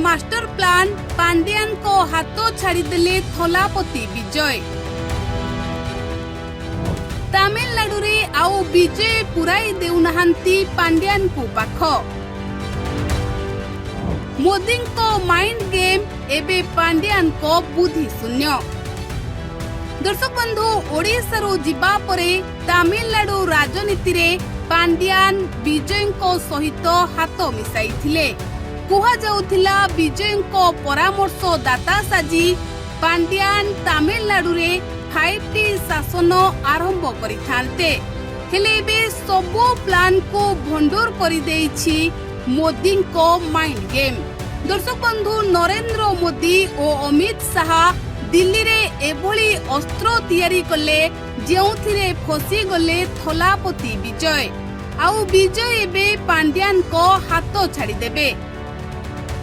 Master plan Pandian को हाथ छाड़ीदेले थलापति विजय। तमिलनाडु रे आउ विजय पुराई देउनाहांती पांड्यान को पाख। मोदी को माइंड गेम एबे पांड्यान को बुद्धि शून्य। दर्शक बंधु ओडिशा रो जिबा परे तमिलनाडु राजनीति रे पांड्यान विजय को सहित हाथ मिसाई थिले। कुहा जाउथिला विजय को परामर्शदाता साजी पांड्यान तमिलनाडु रे 5T शासन आरंभ करिथांते। हेले बे सबो प्लान को भंडोर करि देइछि मोदी को माइंड गेम। दर्शक बंधु नरेंद्र मोदी और अमित शाह दिल्ली रे एभली अस्त्र तैयारी कले जेउथिरे फसी गले थलापति विजय। आउ विजय एबे पांड्यान को हाथ छाड़ी देबे।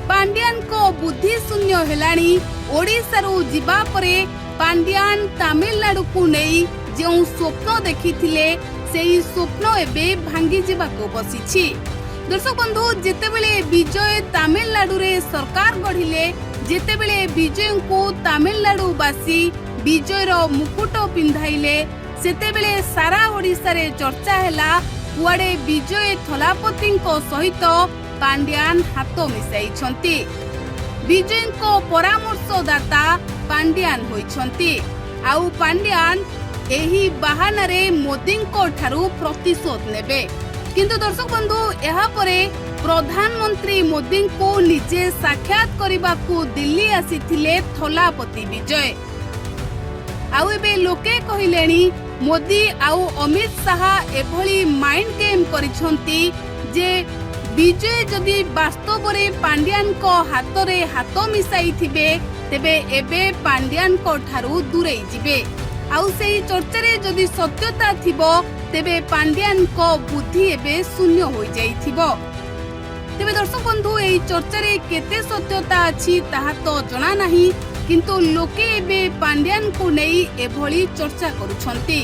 पांड्यान को बुद्धि शून्य हेलानी। ओडिशा रो जिबा परे पांड्यान तमिलनाडु को नहीं जो स्वप्न देखिथिले सेही स्वप्न एबे भांगी जिबाको बसिछि। दर्शक बंधु जेतेबेले विजय तमिलनाडु रे सरकार गढ़िले, जेतेबेले विजय को तमिलनाडु बासी विजय रो मुकुट पिंधाइले, सेतेबेले सारा ओडिशा रे चर्चा हैला कुआडे विजय थलापति को सहित पांड्यान हाथ मिसाई छंती। विजय को परामर्शदाता पांड्यान होइछंती। आउ पांड्यान एही बहाना रे मोदी को ठारू प्रतिशोध नेबे। किंतु दर्शक बंधु यहा परे प्रधानमंत्री मोदी को निजे साक्षात करबाकू दिल्ली आसीथिले थलापति विजय। आउ एबे लोके कहिलेनी मोदी आउ अमित शाह एभली माइंड गेम करिछंती जे विजय जदि वास्तव रे पांड्यान को हाथ रे हाथ मिसाई थिबे तेबे एबे पांड्यान को ठारू दूरेई जिबे। आउ सेही चर्चा रे जदि सत्यता थिबो तेबे पांड्यान को बुद्धि एबे शून्य हो जाइथिबो। तेबे दर्शक बंधु एही चर्चा रे केते सत्यता अछि ताहा तो जणा नाही, किंतु लोके एबे पांड्यान को नै एभली चर्चा करूछंती।